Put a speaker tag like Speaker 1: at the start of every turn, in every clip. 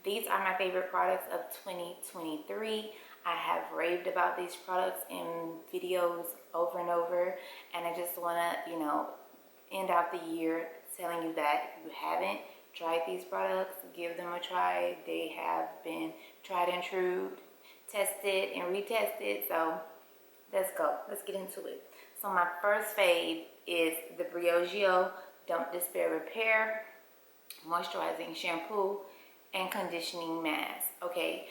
Speaker 1: These are my favorite products of 2023. I have raved about these products in videos over and over, and I just want to, end out the year telling you that if you haven't tried these products, give them a try. They have been tried and true, tested and retested. So let's go. Let's get into it. So my first fave is the Briogeo Don't Despair Repair Moisturizing Shampoo and Conditioning Mask. Okay,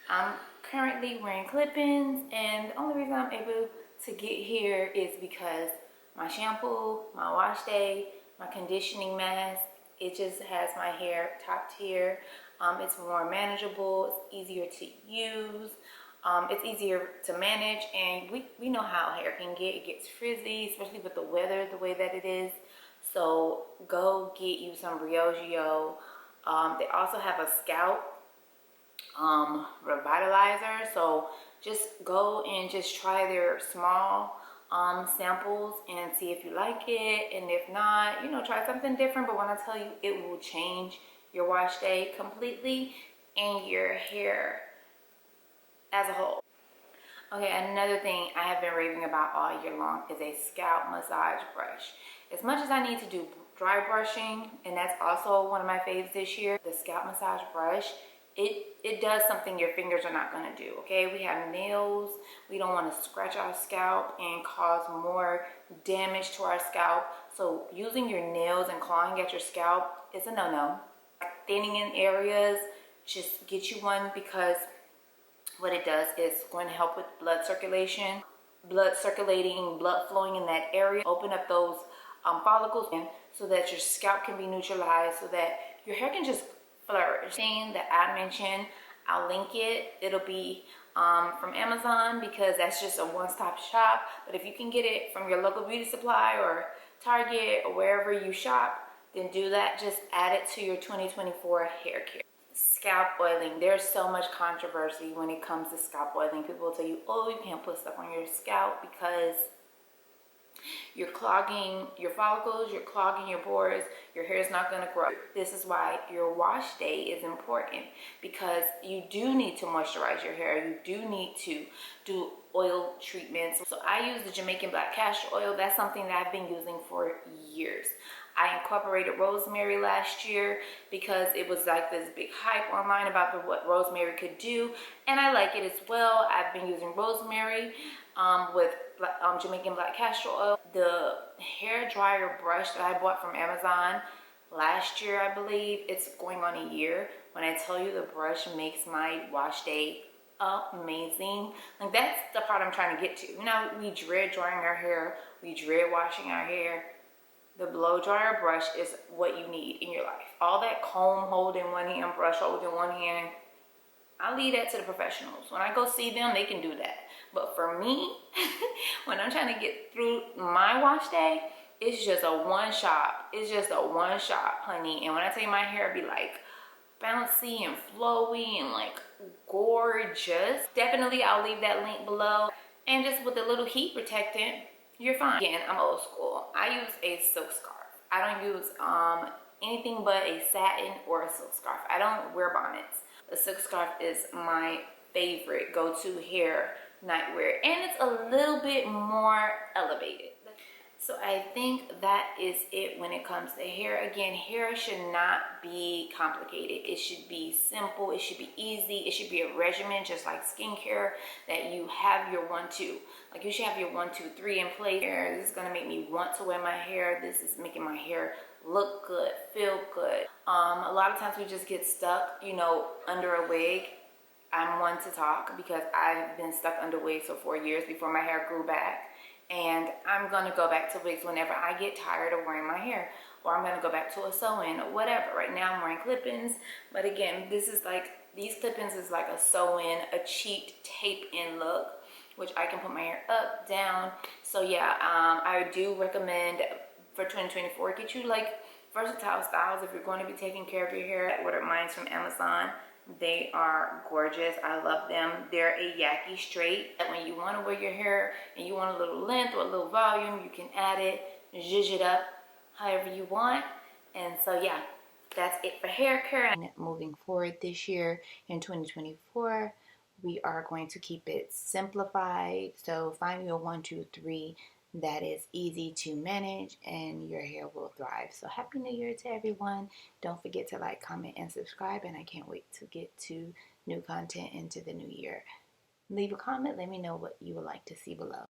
Speaker 1: I'm currently wearing clip-ins, and the only reason I'm able to get here is because my shampoo, my wash day, my conditioning mask, it just has my hair top tier. It's more manageable, it's easier to use, it's easier to manage, and we know how hair can get. It gets frizzy, especially with the weather the way that it is. So go get you some Briogeo. They also have a scalp revitalizer, so just go and just try their small samples and see if you like it, and if not, try something different. But when I tell you, it will change your wash day completely and your hair as a whole. Okay, another thing I have been raving about all year long is a scalp massage brush. As much as I need to do dry brushing, and that's also one of my faves this year, the scalp massage brush, it does something your fingers are not going to do. Okay, we have nails. We don't want to scratch our scalp and cause more damage to our scalp. So using your nails and clawing at your scalp is a no-no. Thinning in areas, just get you one, because what it does is going to help with blood circulation, blood circulating, blood flowing in that area, open up those follicles, so that your scalp can be neutralized, so that your hair can just flourish. Thing that I mentioned, I'll link it. It'll be from Amazon, because that's just a one-stop shop. But if you can get it from your local beauty supply or Target or wherever you shop, then do that. Just add it to your 2024 hair care. Scalp oiling. There's so much controversy when it comes to scalp oiling. People will tell you, oh, you can't put stuff on your scalp because you're clogging your follicles, you're clogging your pores, your hair is not going to grow. This is why your wash day is important, because you do need to moisturize your hair. You do need to do oil treatments. So I use the Jamaican black castor oil. That's something that I've been using for years. I incorporated rosemary last year because it was like this big hype online about what rosemary could do, and I like it as well. I've been using rosemary with Jamaican black castor oil. The hair dryer brush that I bought from Amazon last year, I believe, it's going on a year. When I tell you, the brush makes my wash day amazing. Like, that's the part I'm trying to get to. We dread drying our hair, we dread washing our hair. The blow dryer brush is what you need in your life. All that comb hold in one hand, brush hold in one hand, I leave that to the professionals. When I go see them, they can do that. But for me, when I'm trying to get through my wash day, it's just a one shot. It's just a one shot, honey. And when I tell you, my hair be like bouncy and flowy and like gorgeous. Definitely, I'll leave that link below. And just with a little heat protectant, you're fine. Again, I'm old school. I use a silk scarf. I don't use anything but a satin or a silk scarf. I don't wear bonnets. A silk scarf is my favorite go-to hair nightwear, and it's a little bit more elevated. So I think that is it when it comes to hair. Again, hair should not be complicated. It should be simple. It should be easy. It should be a regimen, just like skincare, that you have your 1, 2. Like, you should have your 1, 2, 3 in place. This is going to make me want to wear my hair. This is making my hair look good, feel good. A lot of times we just get stuck, under a wig. I'm one to talk because I've been stuck under wigs for 4 years before my hair grew back. And I'm going to go back to wigs whenever I get tired of wearing my hair. Or I'm going to go back to a sew-in or whatever. Right now I'm wearing clip-ins. But again, these clip-ins is like a sew-in, a cheap tape-in look, which I can put my hair up, down. So yeah, I do recommend for 2024, get you like versatile styles if you're going to be taking care of your hair. I ordered mine from Amazon. They are gorgeous. I love them. They're a yaki straight. That when you want to wear your hair and you want a little length or a little volume, you can add it, zhuzh it up however you want. And so yeah, that's it for hair care. And moving forward this year in 2024, we are going to keep it simplified. So find your 1, 2, 3 that is easy to manage, and your hair will thrive. So happy new year to everyone. Don't forget to like, comment, and subscribe, and I can't wait to get to new content into the new year. Leave a comment, let me know what you would like to see below.